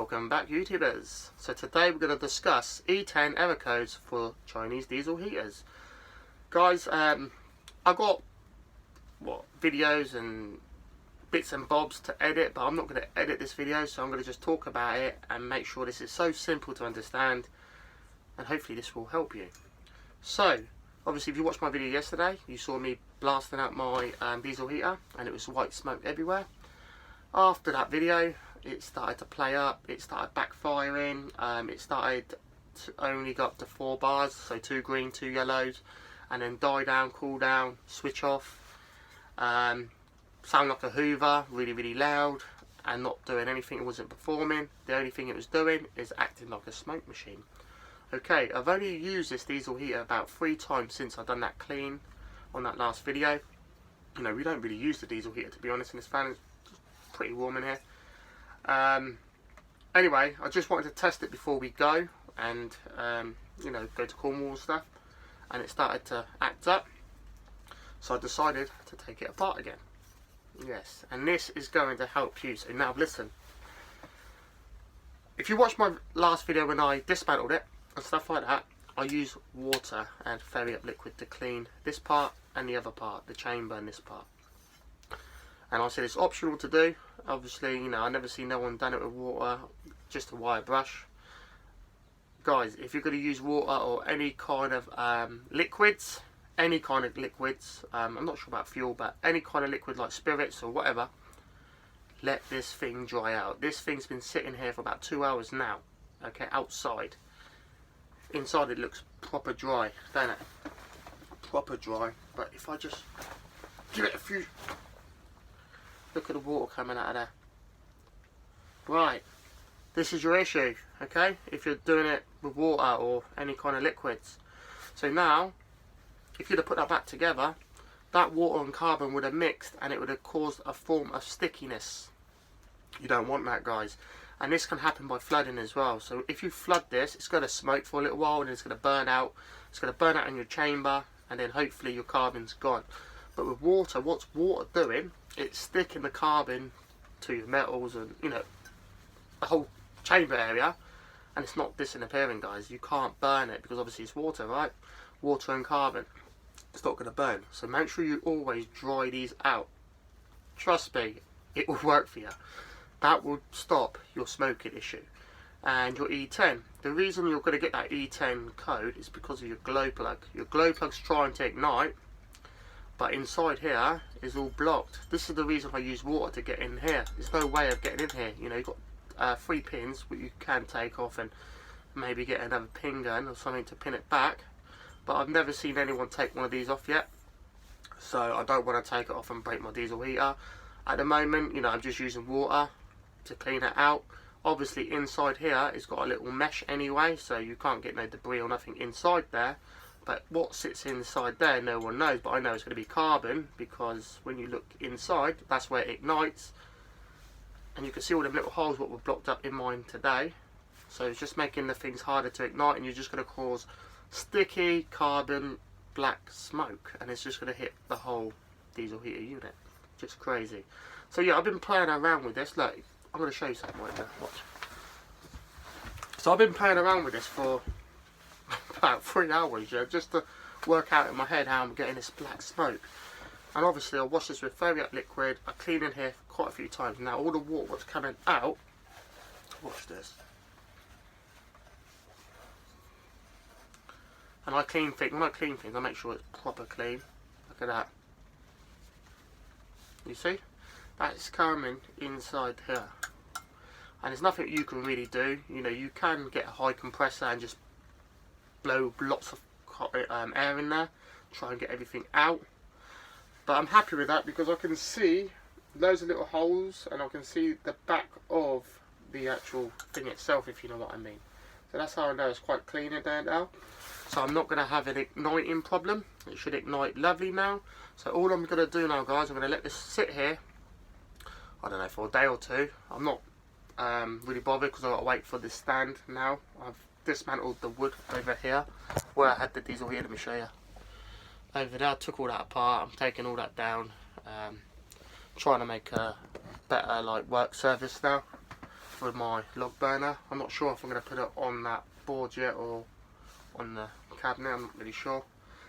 Welcome back, YouTubers. So today we're going to discuss E-10 error codes for Chinese diesel heaters. Guys, I got videos and bits and bobs to edit, but I'm not going to edit this video, so I'm going to just talk about it and make sure this is so simple to understand, and hopefully this will help you. So, obviously if you watched my video yesterday, you saw me blasting out my diesel heater and it was white smoke everywhere. After that video, it started to play up, it started backfiring, it started to only go up to 4 bars, so 2 green, 2 yellows, and then die down, cool down, switch off, sound like a Hoover, really loud, and not doing anything. It wasn't performing. The only thing it was doing is acting like a smoke machine. Okay, I've only used this diesel heater about 3 times since I've done that clean on that last video. You know, we don't really use the diesel heater, to be honest, in this fan. It's pretty warm in here. Anyway, I just wanted to test it before we go and you know, go to Cornwall and stuff, and it started to act up, so I decided to take it apart again. Yes, and this is going to help you. So now listen, if you watched my last video when I dismantled it and stuff like that, I use water and ferry up liquid to clean this part and the other part, the chamber and this part. And I said it's optional to do. Obviously, you know, I never seen no one done it with water, just a wire brush. Guys, if you're going to use water or any kind of liquids, I'm not sure about fuel, but any kind of liquid like spirits or whatever, let this thing dry out. This thing's been sitting here for about 2 hours now, okay, outside. Inside it looks proper dry, don't it? Proper dry. But if I just give it a few... Look at the water coming out of there. Right, this is your issue, okay? If you're doing it with water or any kind of liquids. So now, if you'd have put that back together, that water and carbon would have mixed and it would have caused a form of stickiness. You don't want that, guys. And this can happen by flooding as well. So if you flood this, it's going to smoke for a little while and it's going to burn out. It's going to burn out in your chamber, and then hopefully your carbon's gone. But with water, what's water doing? It's sticking the carbon to your metals and, you know, the whole chamber area, and it's not disappearing, guys. You can't burn it because obviously it's water, right? Water and carbon. It's not going to burn. So make sure you always dry these out. Trust me, it will work for you. That will stop your smoking issue. And your E10. The reason you're going to get that E10 code is because of your glow plug. Your glow plug's trying to ignite, but inside here is all blocked. This is the reason I use water to get in here. There's no way of getting in here. You know, you've got 3 pins which you can take off and maybe get another pin gun or something to pin it back. But I've never seen anyone take one of these off yet. So I don't want to take it off and break my diesel heater. At the moment, you know, I'm just using water to clean it out. Obviously inside here it's got a little mesh anyway, so you can't get no debris or nothing inside there. But what sits inside there, no one knows. But I know it's going to be carbon, because when you look inside, that's where it ignites. And you can see all the little holes what were blocked up in mine today. So it's just making the things harder to ignite, and you're just going to cause sticky carbon black smoke. And it's just going to hit the whole diesel heater unit. Just crazy. So yeah, I've been playing around with this. Look, I'm going to show you something right now. Watch. So I've been playing around with this for about 3 hours, yeah, just to work out in my head how I'm getting this black smoke. And obviously I wash this with ferry up liquid. I clean in here quite a few times. Now all the water that's coming out, watch this, and I clean things. When I clean things, I make sure it's proper clean. Look at that. You see, that's coming inside here, and there's nothing you can really do. You know, you can get a high compressor and just blow lots of air in there, try and get everything out. But I'm happy with that because I can see loads of little holes, and I can see the back of the actual thing itself, if you know what I mean. So that's how I know it's quite clean in there now. So I'm not going to have an igniting problem. It should ignite lovely now. So all I'm going to do now, guys, I'm going to let this sit here, I don't know, for a day or 2. I'm not really bothered because I've got to wait for this stand now. I've dismantled the wood over here where I had the diesel heater. Let me show you. Over there I took all that apart. I'm taking all that down, trying to make a better like work surface now. for my log burner. I'm not sure if I'm going to put it on that board yet or on the cabinet. I'm not really sure.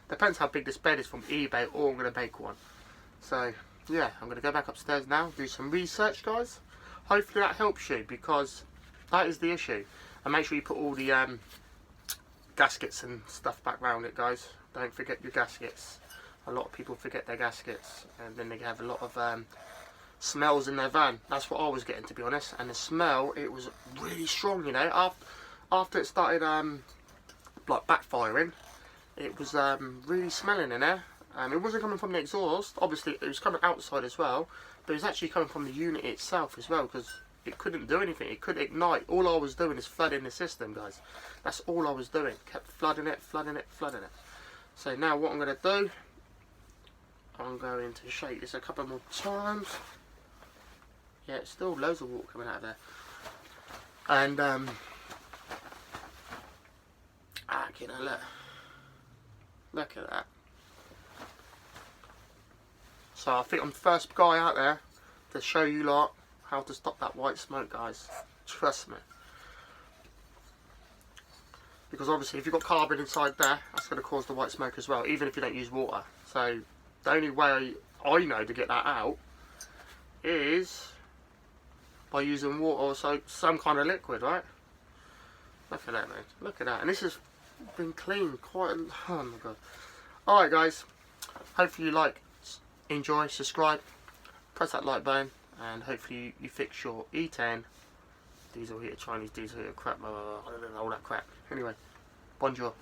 Depends how big this bed is from eBay, or I'm going to make one. So yeah, I'm going to go back upstairs now, do some research, guys. Hopefully that helps you, because that is the issue. And make sure you put all the gaskets and stuff back around it, guys. Don't forget your gaskets. A lot of people forget their gaskets, and then they have a lot of smells in their van. That's what I was getting, to be honest. And the smell, it was really strong, you know. After it started like backfiring, it was really smelling in there. It wasn't coming from the exhaust. Obviously it was coming outside as well, but it was actually coming from the unit itself as well, because it couldn't do anything. It couldn't ignite. All I was doing is flooding the system, guys. That's all I was doing. Kept flooding it, flooding it, flooding it. So now what I'm going to do, I'm going to shake this a couple more times. Yeah, it's still loads of water coming out of there. And you know, look at that. So I think I'm the first guy out there to show you lot how to stop that white smoke, guys. Trust me. Because obviously if you've got carbon inside there, that's going to cause the white smoke as well, even if you don't use water. So the only way I know to get that out is by using water or so, some kind of liquid, right? Look at that, man. Look at that. And this has been cleaned quite a... Oh my god. Alright, guys. Hopefully you like, enjoy, subscribe, press that like button, and hopefully you fix your E-10 diesel heater, Chinese diesel heater crap, I don't know, all that crap. Anyway, bonjour.